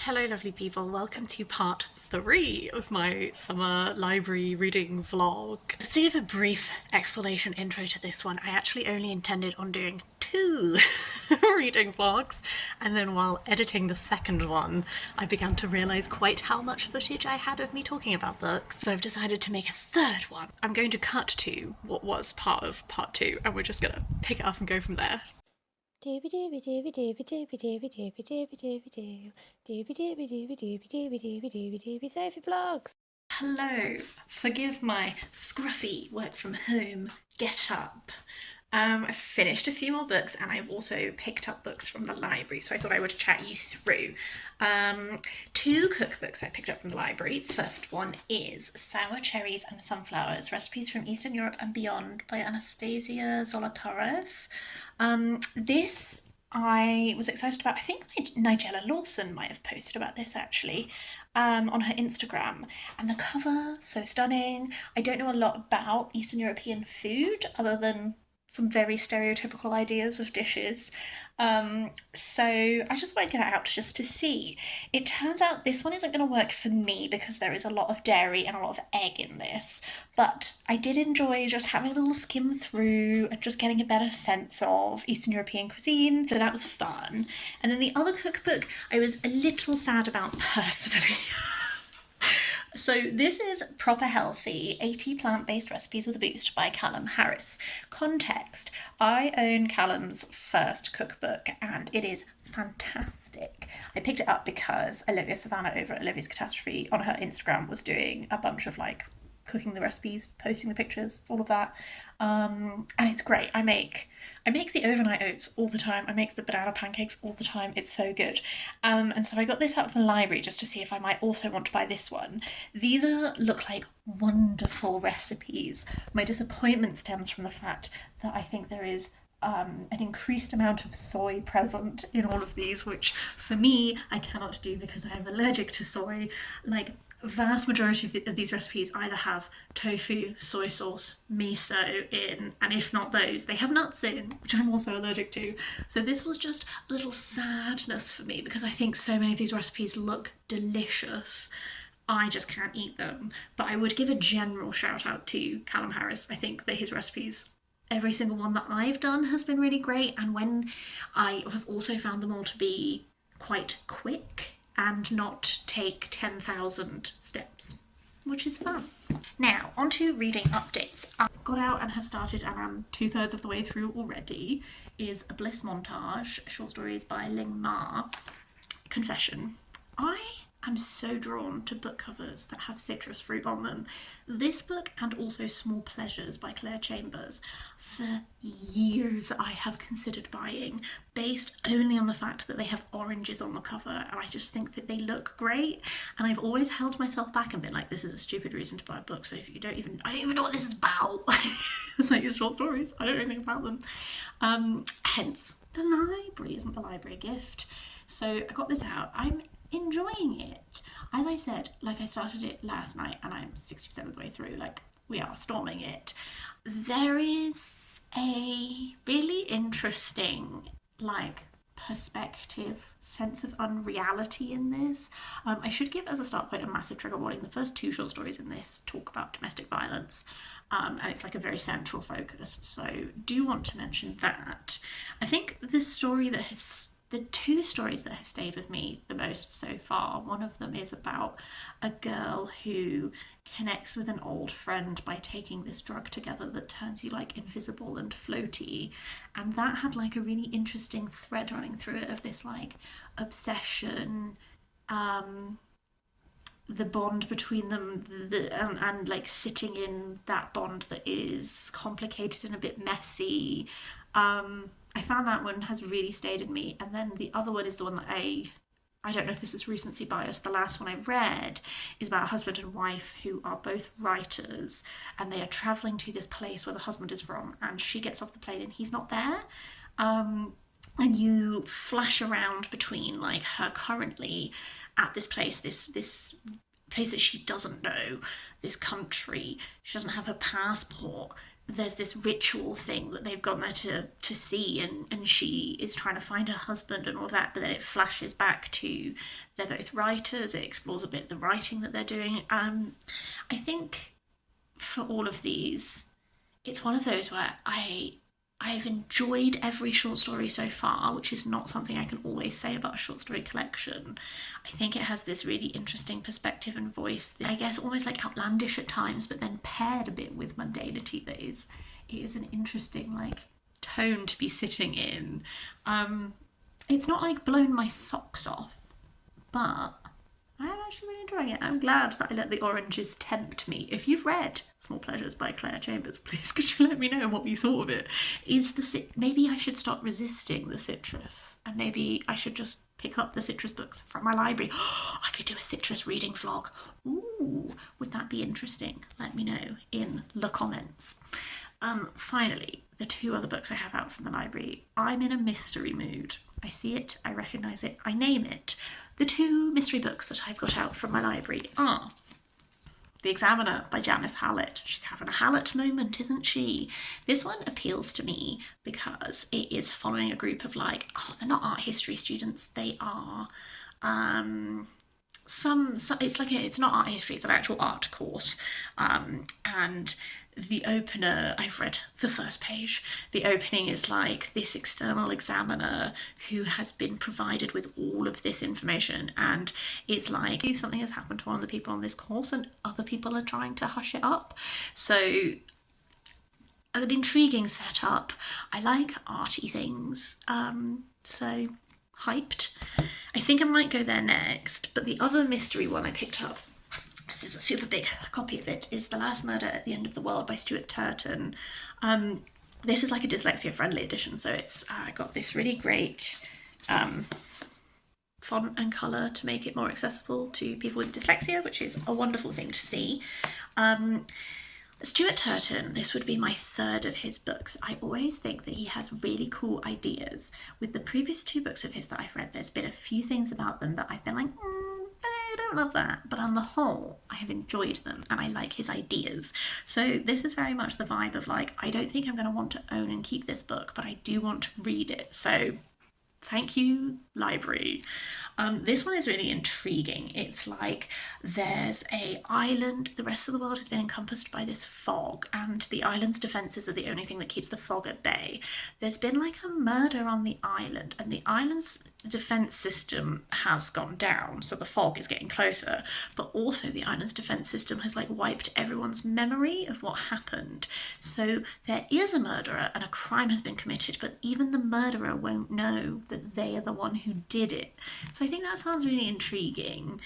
Hello, lovely people. Welcome to part 3 of my summer library reading vlog. Just to give a brief explanation intro to this one, I actually only intended on doing 2 reading vlogs, and then while editing the second one, I began to realise quite how much footage I had of me talking about books, so I've decided to make a third one. I'm going to cut to what was part of part 2, and we're just gonna pick it up and go from there. Sophie Vlogs. Hello, forgive my scruffy work from home get up. I've finished a few more books and I've also picked up books from the library, so I thought I would chat you through. 2 cookbooks I picked up from the library. The first one is Sour Cherries and Sunflowers, Recipes from Eastern Europe and Beyond by Anastasia Zolotarev. This I was excited about. I think Nigella Lawson might have posted about this actually on her Instagram. And the cover, so stunning. I don't know a lot about Eastern European food other than some very stereotypical ideas of dishes. So I just wanted to get it out just to see. It turns out this one isn't going to work for me because there is a lot of dairy and a lot of egg in this. But I did enjoy just having a little skim through and just getting a better sense of Eastern European cuisine. So that was fun. And then the other cookbook I was a little sad about personally. So this is Proper Healthy, 80 Plant-Based Recipes with a Boost by Calum Harris. Context, I own Calum's first cookbook and it is fantastic. I picked it up because Olivia Savannah over at Olivia's Catastrophe on her Instagram was doing a bunch of like cooking the recipes, posting the pictures, all of that. And it's great. I make the overnight oats all the time. I make the banana pancakes all the time. It's so good. And so I got this out from the library just to see if I might also want to buy this one. These look like wonderful recipes. My disappointment stems from the fact that I think there is an increased amount of soy present in all of these, which for me I cannot do because I am allergic to soy. Like, vast majority of these recipes either have tofu, soy sauce, miso in, and if not those, they have nuts in, which I'm also allergic to. So this was just a little sadness for me because I think so many of these recipes look delicious. I just can't eat them. But I would give a general shout out to Calum Harris. I think that his recipes, every single one that I've done has been really great, and when I have also found them all to be quite quick and not take 10,000 steps, which is fun. Now, on to reading updates. I got out and have started, and I'm 2/3 of the way through already, is a Bliss Montage, short stories by Ling. Confession. I am so drawn to book covers that have citrus fruit on them. This book and also Small Pleasures by Claire Chambers, for years I have considered buying, based only on the fact that they have oranges on the cover, and I just think that they look great, and I've always held myself back and been like, this is a stupid reason to buy a book, so if you I don't even know what this is about. It's like, it's short stories, I don't know anything about them. Hence, the library isn't the library gift. So I got this out. I'm enjoying it. As I said, like, I started it last night and I'm 60% of the way through, like, we are storming it. There is a really interesting, like, perspective, sense of unreality in this. I should give as a start point a massive trigger warning. The first 2 short stories in this talk about domestic violence, and it's like a very central focus, so do want to mention that. I think the 2 stories that have stayed with me the most so far, one of them is about a girl who connects with an old friend by taking this drug together that turns you like invisible and floaty, and that had like a really interesting thread running through it of this like obsession, the bond between them, and like sitting in that bond that is complicated and a bit messy. I found that one has really stayed in me, and then the other one is the one that I don't know if this is recency bias. The last one I read is about a husband and wife who are both writers, and they are travelling to this place where the husband is from, and she gets off the plane and he's not there. And you flash around between like her currently at this place, this place that she doesn't know, this country. She doesn't have her passport. there's this ritual thing that they've gone there to see, and she is trying to find her husband and all of that, but then it flashes back to they're both writers. It explores a bit the writing that they're doing. I think for all of these, it's one of those where I've enjoyed every short story so far, which is not something I can always say about a short story collection. I think it has this really interesting perspective and voice, I guess almost like outlandish at times, but then paired a bit with mundanity that it is an interesting like tone to be sitting in. It's not like blown my socks off, but I'm actually really enjoying it. I'm glad that I let the oranges tempt me. If you've read Small Pleasures by Claire Chambers, please could you let me know what you thought of it? Maybe I should stop resisting the citrus, and maybe I should just pick up the citrus books from my library. I could do a citrus reading vlog. Ooh, would that be interesting? Let me know in the comments. Finally, the two other books I have out from the library. I'm in a mystery mood. I see it, I recognise it, I name it. The two mystery books that I've got out from my library are The Examiner by Janice Hallett. She's having a Hallett moment, isn't she? This one appeals to me because it is following a group of they're not art history students, they are it's not art history, it's an actual art course, and the opener, I've read the first page, the opening is like this external examiner who has been provided with all of this information, and it's like if something has happened to one of the people on this course and other people are trying to hush it up. So an intriguing setup. I like arty things, so hyped. I think I might go there next, but the other mystery one I picked up, this is a super big copy of it, is The Last Murder at the End of the World by Stuart Turton. This is like a dyslexia friendly edition, so it's got this really great font and colour to make it more accessible to people with dyslexia, which is a wonderful thing to see. Stuart Turton, this would be my third of his books. I always think that he has really cool ideas. With the previous two books of his that I've read, there's been a few things about them that I've been like, I don't love that. But on the whole, I have enjoyed them and I like his ideas. So this is very much the vibe of like, I don't think I'm going to want to own and keep this book, but I do want to read it. So thank you, library. This one is really intriguing. It's like there's a island, the rest of the world has been encompassed by this fog, and the island's defences are the only thing that keeps the fog at bay. There's been like a murder on the island, and the island's defence system has gone down, so the fog is getting closer, but also the island's defence system has like wiped everyone's memory of what happened. So there is a murderer and a crime has been committed, but even the murderer won't know that they are the one who did it. So I think that sounds really intriguing.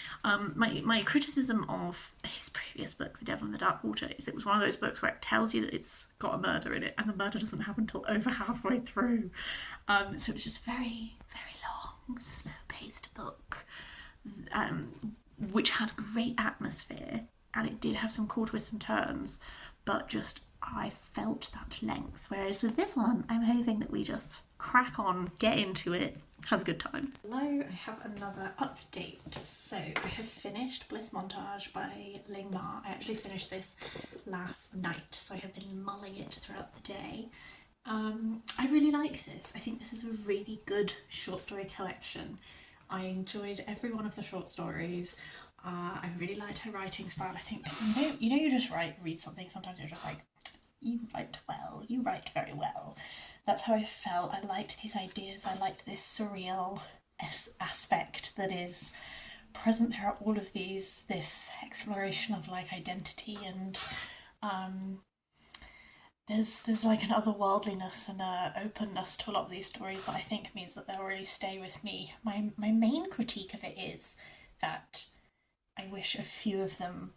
My criticism of his previous book, The Devil in the Dark Water, is it was one of those books where it tells you that it's got a murder in it and the murder doesn't happen until over halfway through. So it was just very, very long, slow-paced book, which had great atmosphere, and it did have some cool twists and turns, but just I felt that length. Whereas with this one, I'm hoping that we just crack on, get into it, have a good time. Hello, I have another update. So I have finished Bliss Montage by Ling. I actually finished this last night, so I have been mulling it throughout the day. I really like this. I think this is a really good short story collection. I enjoyed every one of the short stories. I really liked her writing style. I think, you just read something, sometimes you're just like, you write well, you write very well. That's how I felt. I liked these ideas. I liked this surreal aspect that is present throughout all of these, this exploration of like identity, and there's like an otherworldliness and a openness to a lot of these stories that I think means that they'll really stay with me. My main critique of it is that I wish a few of them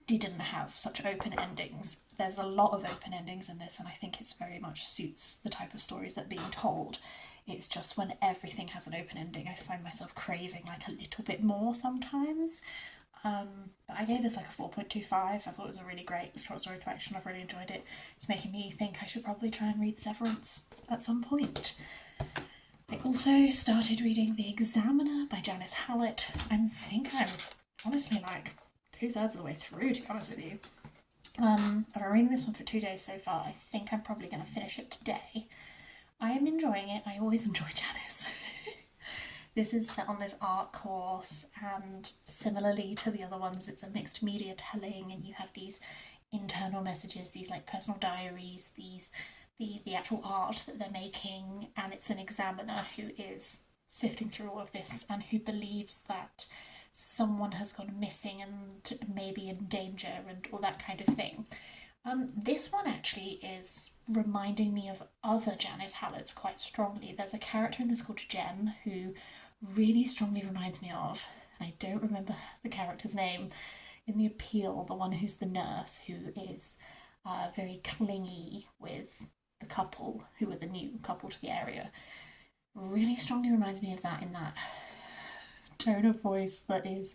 didn't have such open endings. There's a lot of open endings in this, and I think it's very much suits the type of stories that are being told. It's just when everything has an open ending, I find myself craving like a little bit more sometimes. But I gave this like a 4.25. I thought it was a really great short story collection. I've really enjoyed it. It's making me think I should probably try and read Severance at some point. I also started reading The Examiner by Janice Hallett. I think I'm honestly like 2/3 of the way through, to be honest with you. I've been reading this one for 2 days so far. I think I'm probably going to finish it today. I am enjoying it. I always enjoy Janice. This is set on this art course, and similarly to the other ones, it's a mixed media telling, and you have these internal messages, these like personal diaries, these the actual art that they're making, and it's an examiner who is sifting through all of this and who believes that someone has gone missing and maybe in danger and all that kind of thing. This one actually is reminding me of other Janice Halletts quite strongly. There's a character in this called Jem who really strongly reminds me of, and I don't remember the character's name, in The Appeal, the one who's the nurse who is very clingy with the couple who are the new couple to the area. Really strongly reminds me of that in that tone of voice that is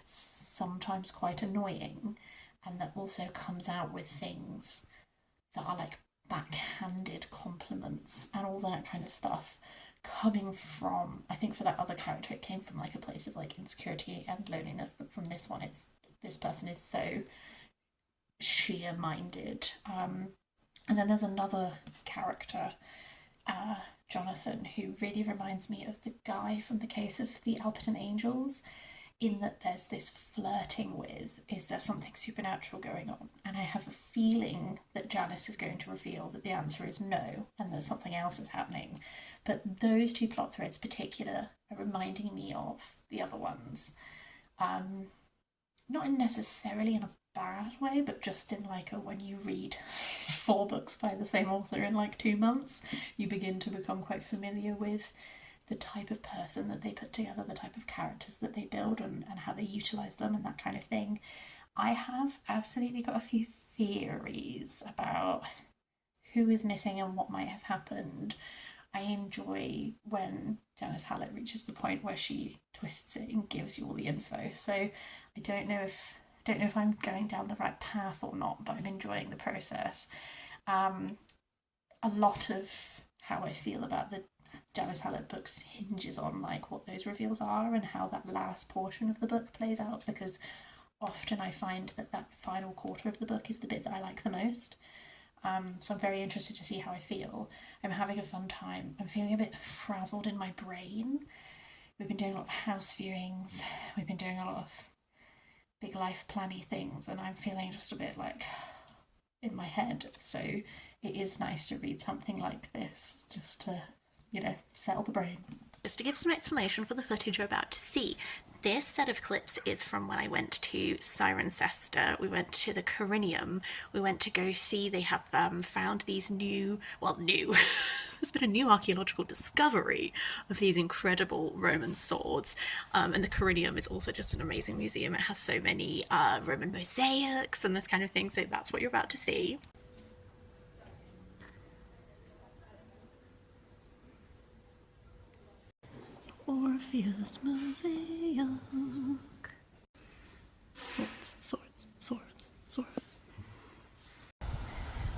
sometimes quite annoying and that also comes out with things that are like backhanded compliments and all that kind of stuff coming from, I think for that other character it came from like a place of like insecurity and loneliness, but from this one it's this person is so sheer minded. And then there's another character, Jonathan, who really reminds me of the guy from the case of the Alperton Angels, in that there's this flirting with, is there something supernatural going on? And I have a feeling that Janice is going to reveal that the answer is no, and that something else is happening. But those two plot threads particular are reminding me of the other ones. Not necessarily in a bad way, but just in like when you read 4 books by the same author in like 2 months, you begin to become quite familiar with the type of person that they put together, the type of characters that they build, and how they utilise them and that kind of thing. I have absolutely got a few theories about who is missing and what might have happened. I enjoy when Janice Hallett reaches the point where she twists it and gives you all the info. So I don't know if I'm going down the right path or not, but I'm enjoying the process. A lot of how I feel about the Janice Hallett books hinges on like what those reveals are and how that last portion of the book plays out, because often I find that final quarter of the book is the bit that I like the most. So I'm very interested to see how I feel. I'm having a fun time. I'm feeling a bit frazzled in my brain. We've been doing a lot of house viewings. We've been doing a lot of big life planny things, and I'm feeling just a bit like in my head. So it is nice to read something like this, just to, settle the brain. Just to give some explanation for the footage you're about to see, this set of clips is from when I went to Cirencester. We went to the Corinium. We went to go see, they have found these new, there's been a new archaeological discovery of these incredible Roman swords. And the Corinium is also just an amazing museum. It has so many Roman mosaics and this kind of thing, so that's what you're about to see. Orpheus Mosaic. Swords, swords, swords, swords.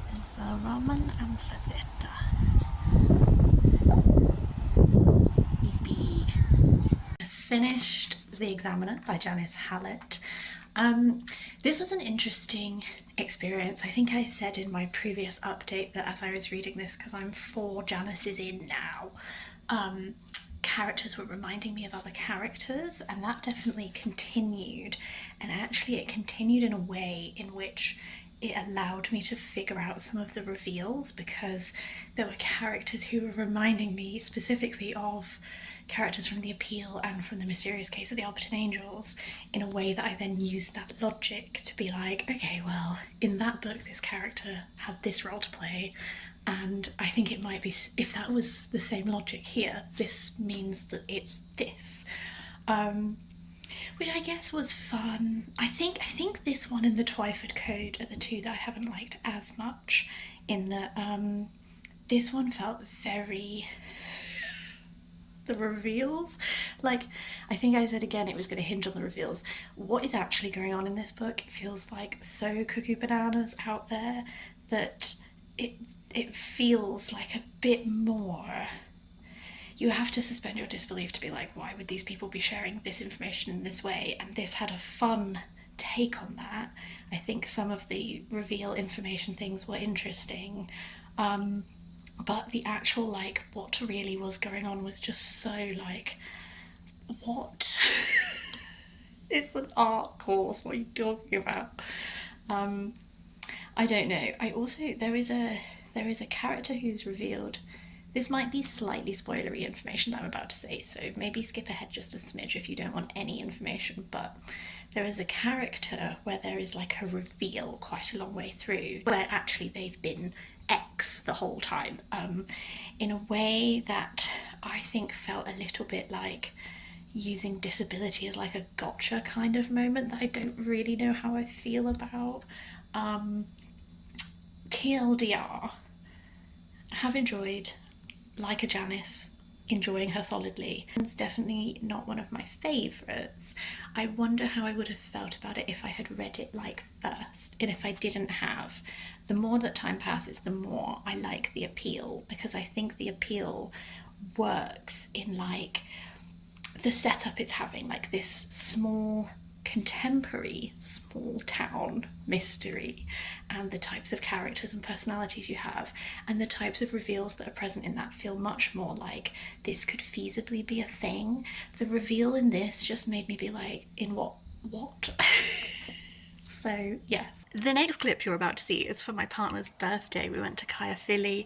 This is a Roman amphitheatre. He's big. I finished The Examiner by Janice Hallett. This was an interesting experience. I think I said in my previous update that as I was reading this, because I'm 4 Janices in now, characters were reminding me of other characters, and that definitely continued. And actually it continued in a way in which it allowed me to figure out some of the reveals, because there were characters who were reminding me specifically of characters from The Appeal and from The Mysterious Case of the Alperton Angels, in a way that I then used that logic to be like, okay, well, in that book this character had this role to play, and I think it might be, if that was the same logic here, this means that it's this. Which I guess was fun. I think this one and the Twyford Code are the two that I haven't liked as much, in that this one felt very... the reveals, like, I think I said again it was going to hinge on the reveals. What is actually going on in this book feels like so cuckoo bananas out there that it feels like a bit more, you have to suspend your disbelief to be like, why would these people be sharing this information in this way? And this had a fun take on that. I think some of the reveal information things were interesting, but the actual like what really was going on was just so like, what? It's an art course, what are you talking about? I don't know. I also, there is a character who's revealed. This might be slightly spoilery information that I'm about to say, so maybe skip ahead just a smidge if you don't want any information. But there is a character where there is like a reveal quite a long way through, where actually they've been X the whole time, in a way that I think felt a little bit like using disability as like a gotcha kind of moment that I don't really know how I feel about. TLDR, have enjoyed, like a Janice, enjoying her solidly. It's definitely not one of my favourites. I wonder how I would have felt about it if I had read it like first, and if I didn't have. The more that time passes, the more I like the appeal, because I think the appeal works in like the setup it's having, like this small contemporary small town mystery, and the types of characters and personalities you have, and the types of reveals that are present in that feel much more like this could feasibly be a thing. The reveal in this just made me be like, in what So yes, the next clip you're about to see is for my partner's birthday. We went to Caerphilly,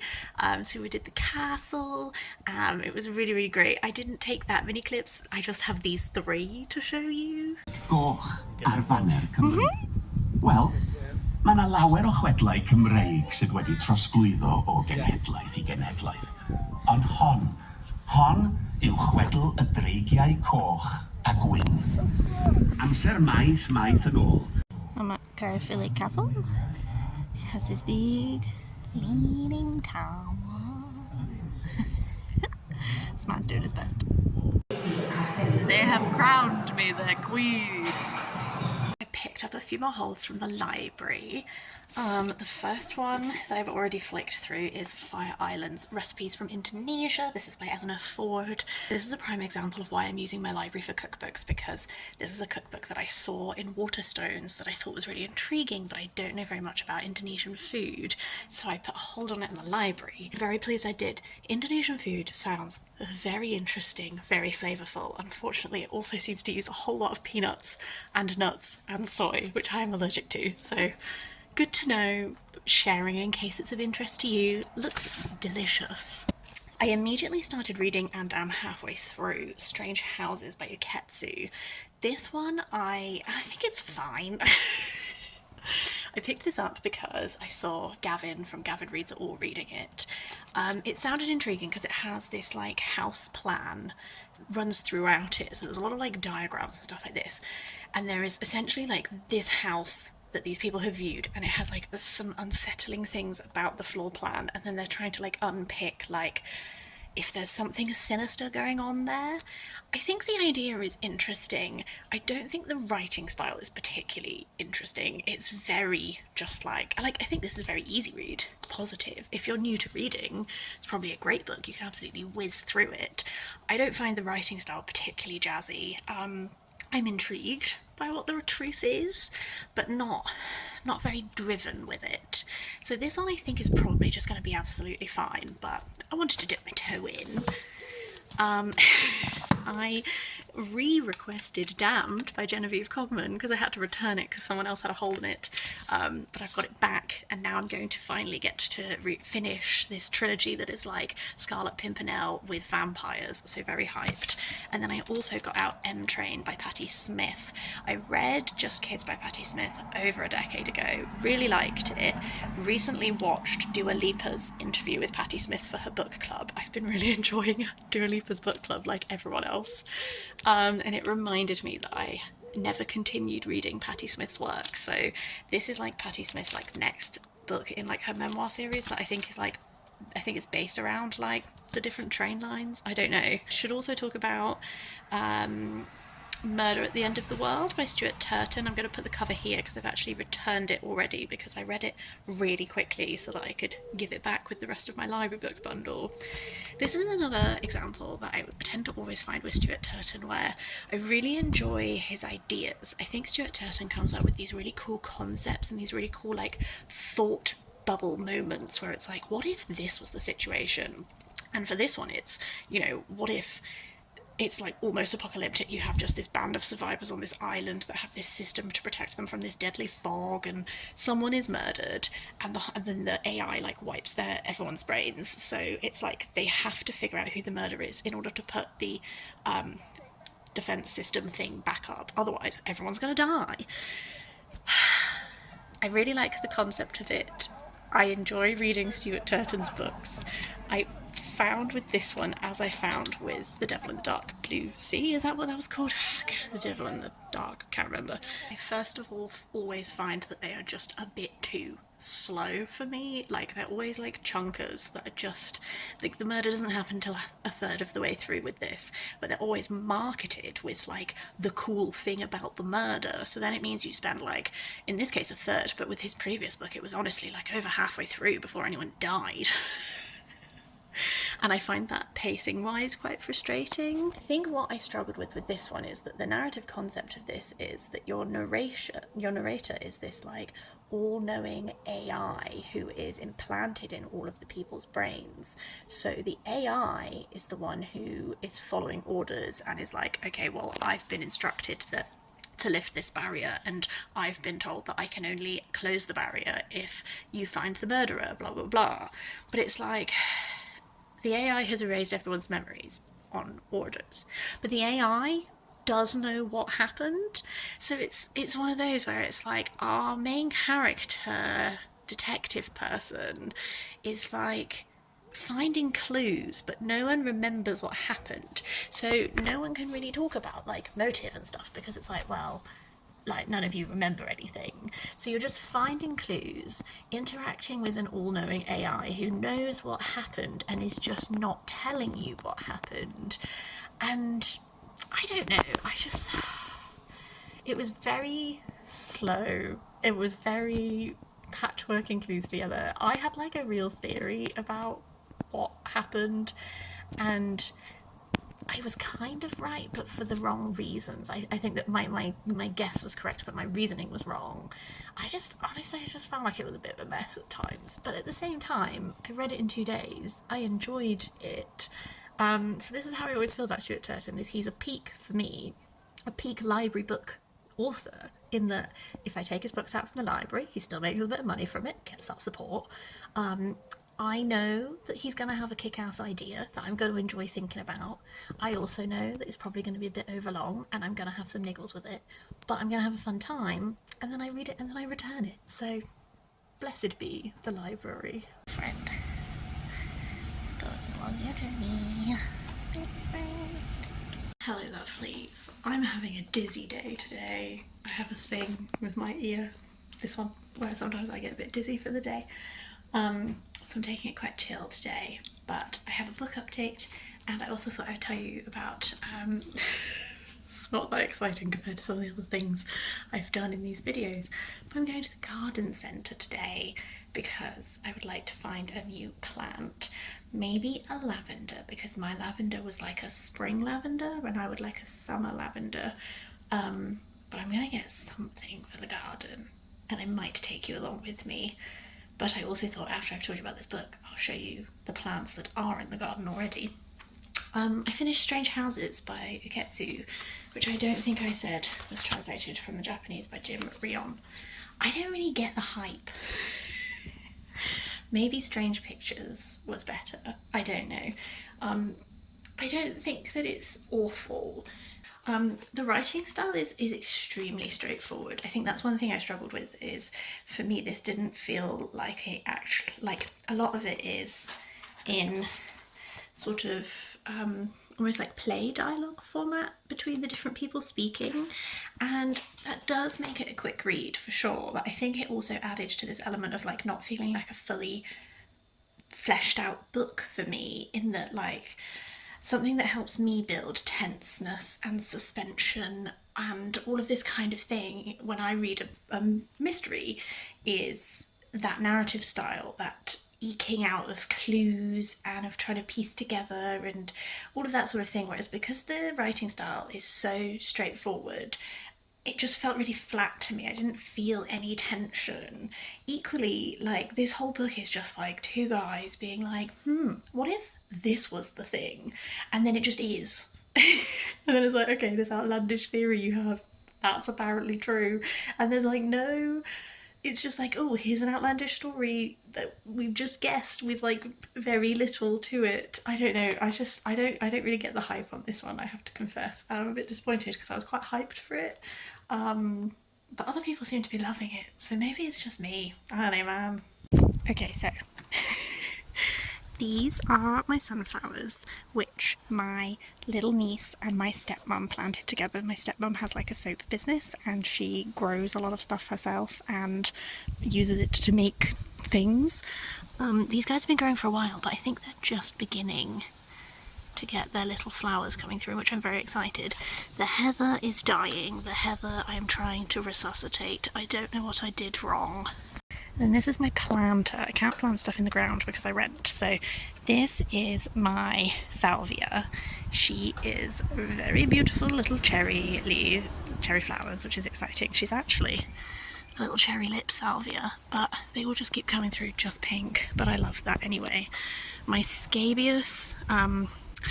so we did the castle. It was really, really great. I didn't take that many clips, I just have these 3 to show you. Goch ar faner Cymru. Wel, mae 'na lawer o chwedlau Cymreig sydd wedi trosglwyddo o genhedlaeth I genhedlaeth. Ond hon yw chwedl y dreigiau coch a gwyn. Amser maith yn ôl. I'm at Caerphilly Castle. It has this big leaning tower. This man's doing his best. They have crowned me their queen. I picked up a few more holds from the library. The first one that I've already flicked through is Fire Islands, Recipes from Indonesia. This is by Eleanor Ford. This is a prime example of why I'm using my library for cookbooks, because this is a cookbook that I saw in Waterstones that I thought was really intriguing, but I don't know very much about Indonesian food, so I put a hold on it in the library. Very pleased I did. Indonesian food sounds very interesting, very flavourful. Unfortunately, it also seems to use a whole lot of peanuts and nuts and soy, which I am allergic to, so good to know, sharing in case it's of interest to you. Looks delicious. I immediately started reading, and am halfway through, Strange Houses by Uketsu. This one, I think it's fine. I picked this up because I saw Gavin from Gavin Reads It All reading it. It sounded intriguing because it has this like house plan runs throughout it, so there's a lot of like diagrams and stuff like this, and there is essentially like this house that these people have viewed, and it has like some unsettling things about the floor plan, and then they're trying to like unpick like if there's something sinister going on there. I think the idea is interesting. I don't think the writing style is particularly interesting. It's very just like, I think this is a very easy read, positive. If you're new to reading, it's probably a great book. You can absolutely whiz through it. I don't find the writing style particularly jazzy. I'm intrigued by what the truth is, but not very driven with it. So this one I think is probably just going to be absolutely fine, but I wanted to dip my toe in. I re-requested Damned by Genevieve Cogman because I had to return it because someone else had a hold in it, but I've got it back, and now I'm going to finally get to finish this trilogy that is like Scarlet Pimpernel with vampires, so very hyped. And then I also got out M Train by Patti Smith. I read Just Kids by Patti Smith over a decade ago, really liked it, recently watched Dua Lipa's interview with Patti Smith for her book club. I've been really enjoying Dua Lipa's book club like everyone else. And it reminded me that I never continued reading Patti Smith's work, so this is like Patti Smith's like next book in like her memoir series that I think it's based around like the different train lines. I don't know. Should also talk about Murder at the End of the World by Stuart Turton. I'm going to put the cover here because I've actually returned it already because I read it really quickly so that I could give it back with the rest of my library book bundle. This is another example that I tend to always find with Stuart Turton where I really enjoy his ideas. I think Stuart Turton comes up with these really cool concepts and these really cool like thought bubble moments where it's like, what if this was the situation? And for this one, it's, you know, what if it's like almost apocalyptic? You have just this band of survivors on this island that have this system to protect them from this deadly fog, and someone is murdered, and then the AI like wipes everyone's brains. So it's like they have to figure out who the murderer is in order to put the defense system thing back up. Otherwise, everyone's gonna die. I really like the concept of it. I enjoy reading Stuart Turton's books. I found with this one, as I found with The Devil in the Dark Blue Sea, is that what that was called? The Devil in the Dark, can't remember. I first of all always find that they are just a bit too slow for me. Like, they're always like chunkers that are just like, the murder doesn't happen until a third of the way through with this, but they're always marketed with like the cool thing about the murder. So then it means you spend like, in this case, a third, but with his previous book it was honestly like over halfway through before anyone died. And I find that pacing wise quite frustrating. I think what I struggled with this one is that the narrative concept of this is that your narrator is this like all-knowing AI who is implanted in all of the people's brains. So the AI is the one who is following orders and is like, okay, well, I've been instructed that to lift this barrier, and I've been told that I can only close the barrier if you find the murderer, blah blah blah. But it's like, the AI has erased everyone's memories on orders, but the AI does know what happened. So it's one of those where it's like, our main character, detective person, is like finding clues, but no one remembers what happened. So no one can really talk about like motive and stuff because it's like, well, like none of you remember anything. So you're just finding clues, interacting with an all-knowing AI who knows what happened and is just not telling you what happened. And I don't know, it was very slow. It was very patchworking clues together. I had like a real theory about what happened, and I was kind of right, but for the wrong reasons. I think that my guess was correct, but my reasoning was wrong. Honestly, I just found like it was a bit of a mess at times. But at the same time, I read it in 2 days. I enjoyed it. So this is how I always feel about Stuart Turton, is he's a peak, for me, a peak library book author, in that if I take his books out from the library, he still makes a bit of money from it, gets that support. I know that he's going to have a kick-ass idea that I'm going to enjoy thinking about. I also know that it's probably going to be a bit overlong and I'm going to have some niggles with it, but I'm going to have a fun time, and then I read it and then I return it. So, blessed be the library. Friend, go along your journey. Hello lovelies, I'm having a dizzy day today. I have a thing with my ear, this one, where sometimes I get a bit dizzy for the day. So I'm taking it quite chill today, but I have a book update, and I also thought I'd tell you about, it's not that exciting compared to some of the other things I've done in these videos, but I'm going to the garden centre today because I would like to find a new plant. Maybe a lavender, because my lavender was like a spring lavender and I would like a summer lavender, but I'm gonna get something for the garden, and I might take you along with me. But I also thought, after I've told you about this book, I'll show you the plants that are in the garden already. I finished Strange Houses by Uketsu, which I don't think I said was translated from the Japanese by Rion. I don't really get the hype. Maybe Strange Pictures was better, I don't know. I don't think that it's awful. The writing style is extremely straightforward. I think that's one thing I struggled with, is for me this didn't feel like a lot of it is in sort of almost like play dialogue format between the different people speaking, and that does make it a quick read for sure. But I think it also added to this element of like not feeling like a fully fleshed out book for me, in that like something that helps me build tenseness and suspension and all of this kind of thing when I read a mystery is that narrative style, that eking out of clues and of trying to piece together and all of that sort of thing. Whereas because the writing style is so straightforward, it just felt really flat to me. I didn't feel any tension. Equally, like, this whole book is just like two guys being like, what if this was the thing? And then it just is. And then it's like, okay, this outlandish theory you have, that's apparently true. And there's like, no, it's just like, oh, here's an outlandish story that we've just guessed with like very little to it. I don't know. I don't really get the hype on this one, I have to confess. I'm a bit disappointed because I was quite hyped for it. But other people seem to be loving it, so maybe it's just me. I don't know, man. Okay, so these are my sunflowers, which my little niece and my stepmom planted together. My stepmom has like a soap business and she grows a lot of stuff herself and uses it to make things. These guys have been growing for a while, but I think they're just beginning to get their little flowers coming through, which I'm very excited. The heather is dying. The heather I am trying to resuscitate. I don't know what I did wrong. And this is my planter. I can't plant stuff in the ground because I rent. So this is my salvia. She is a very beautiful little cherry flowers, which is exciting. She's actually a little cherry lip salvia, but they will just keep coming through just pink, but I love that anyway. My scabious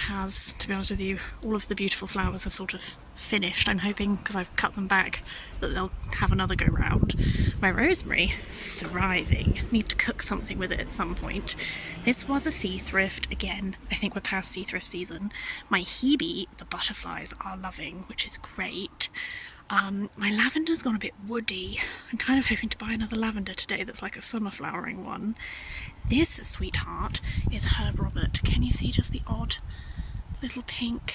has, to be honest with you, all of the beautiful flowers have sort of finished. I'm hoping, because I've cut them back, that they'll have another go round. My rosemary, thriving. Need to cook something with it at some point. This was a sea thrift. Again, I think we're past sea thrift season. My hebe, the butterflies are loving, which is great. My lavender's gone a bit woody. I'm kind of hoping to buy another lavender today that's like a summer flowering one. This sweetheart is Herb Robert. Can you see just the odd little pink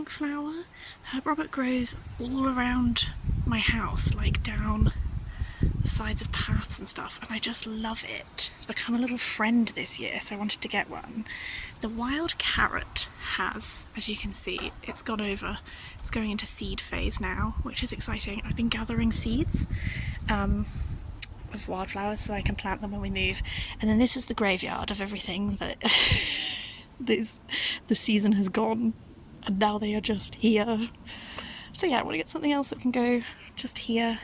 flower? Herb Robert grows all around my house, like down the sides of paths and stuff, and I just love it. It's become a little friend this year, so I wanted to get one. The wild carrot has, as you can see, it's going into seed phase now, which is exciting. I've been gathering seeds of wildflowers so I can plant them when we move. And then this is the graveyard of everything that the season has gone, and now they are just here. So yeah, I want to get something else that can go just here,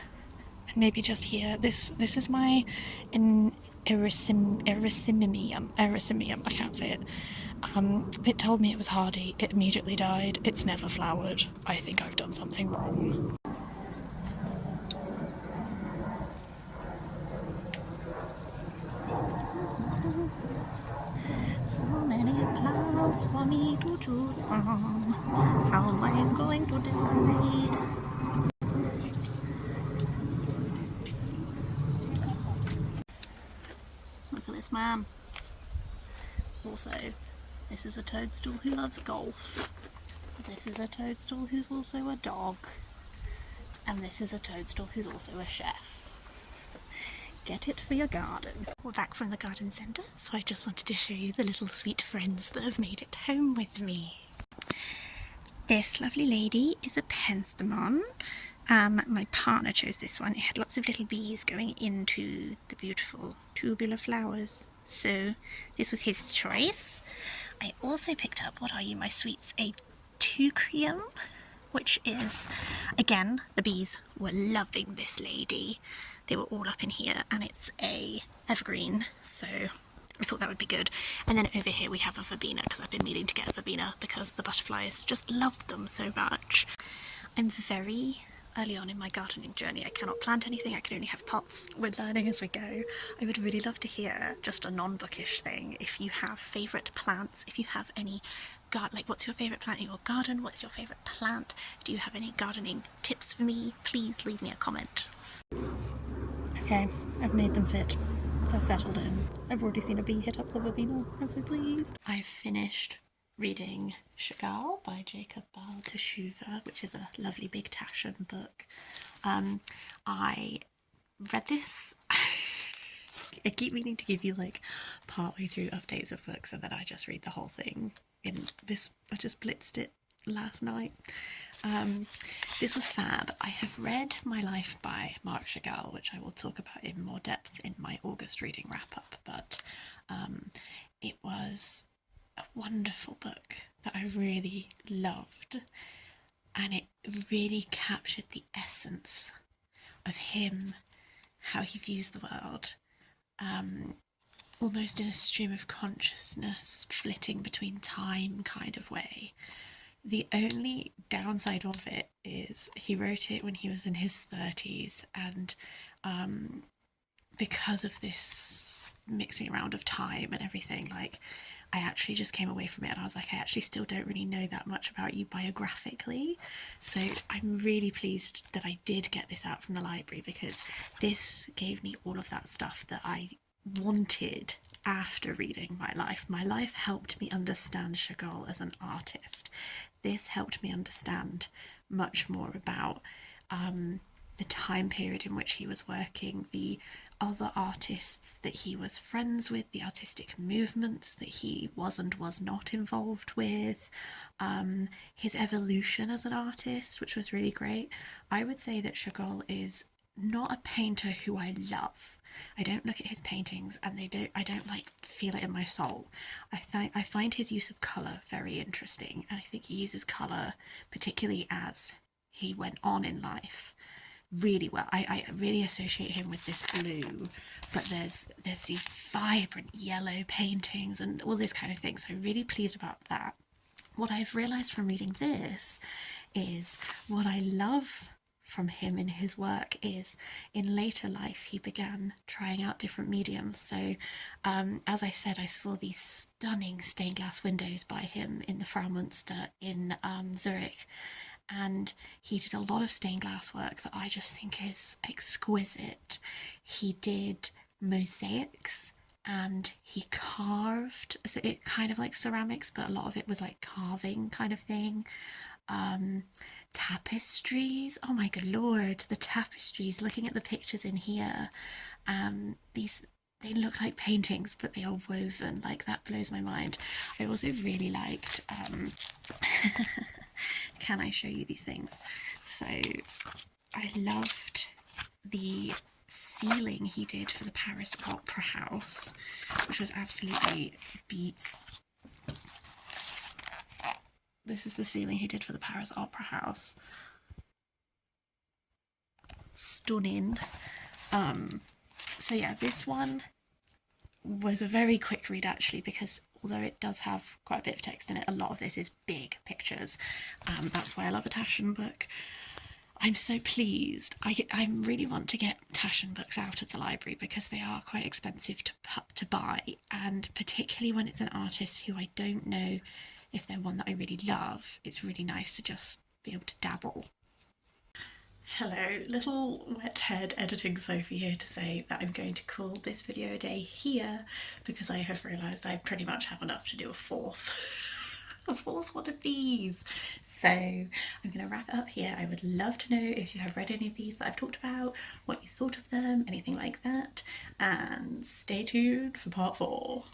and maybe just here. This is my erysimimium. I can't say it. It told me it was hardy. It immediately died. It's never flowered. I think I've done something wrong. So many clouds for me to choose from. How am I going to decide? Look at this man. Also, this is a toadstool who loves golf. This is a toadstool who's also a dog. And this is a toadstool who's also a chef. Get it for your garden. We're back from the garden centre, so I just wanted to show you the little sweet friends that have made it home with me. This lovely lady is a penstemon. My partner chose this one. It had lots of little bees going into the beautiful tubular flowers, so this was his choice. I also picked up, what are you, my sweets, a teucrium, which is, again, the bees were loving this lady. They were all up in here, and it's a evergreen, so I thought that would be good. And then over here we have a verbena, because I've been meaning to get a verbena because the butterflies just love them so much. I'm very early on in my gardening journey. I cannot plant anything, I can only have pots. We're learning as we go. I would really love to hear, just a non-bookish thing, if you have favourite plants, if you have any like, what's your favourite plant in your garden? What's your favourite plant? Do you have any gardening tips for me? Please leave me a comment. Okay, I've made them fit. They're settled in. I've already seen a bee hit up the verbena. I'm so pleased. I've finished reading Chagall by Jacob Baal Teshuva, which is a lovely big Taschen book. I read this I keep meaning to give you like partway through updates of books and then I just read the whole thing in this. I just blitzed it last night. This was fab. I have read My Life by Mark Chagall, which I will talk about in more depth in my August reading wrap up, but it was a wonderful book that I really loved, and it really captured the essence of him, how he views the world, almost in a stream of consciousness flitting between time kind of way. The only downside of it is he wrote it when he was in his 30s, and because of this mixing around of time and everything, like, I actually just came away from it and I was like, I actually still don't really know that much about you biographically. So I'm really pleased that I did get this out from the library, because this gave me all of that stuff that I wanted after reading My Life. My Life helped me understand Chagall as an artist. This helped me understand much more about the time period in which he was working, the other artists that he was friends with, the artistic movements that he was and was not involved with, his evolution as an artist, which was really great. I would say that Chagall is not a painter who I love. I don't look at his paintings and I don't like feel it in my soul. I find his use of colour very interesting, and I think he uses colour, particularly as he went on in life, really well. I really associate him with this blue, but there's these vibrant yellow paintings and all this kind of thing, so I'm really pleased about that. What I've realised from reading this is what I love from him in his work is in later life he began trying out different mediums. So as I said, I saw these stunning stained glass windows by him in the Fraumünster in Zurich, and he did a lot of stained glass work that I just think is exquisite. He did mosaics and he carved, so it kind of like ceramics, but a lot of it was like carving kind of thing. Tapestries, oh my good lord, the tapestries, looking at the pictures in here, they look like paintings but they are woven, like that blows my mind. I also really liked can I show you these things? So I loved the ceiling he did for the Paris Opera House, which was absolutely beats. This is the ceiling he did for the Paris Opera House. Stunning. So yeah, this one was a very quick read actually, because although it does have quite a bit of text in it, a lot of this is big pictures. That's why I love a Taschen book. I'm so pleased. I really want to get Taschen books out of the library because they are quite expensive to buy, and particularly when it's an artist who I don't know if they're one that I really love, it's really nice to just be able to dabble. Hello, little wet-haired editing Sophie here to say that I'm going to call this video a day here, because I have realised I pretty much have enough to do a fourth one of these. So I'm going to wrap it up here. I would love to know if you have read any of these that I've talked about, what you thought of them, anything like that, and stay tuned for part 4.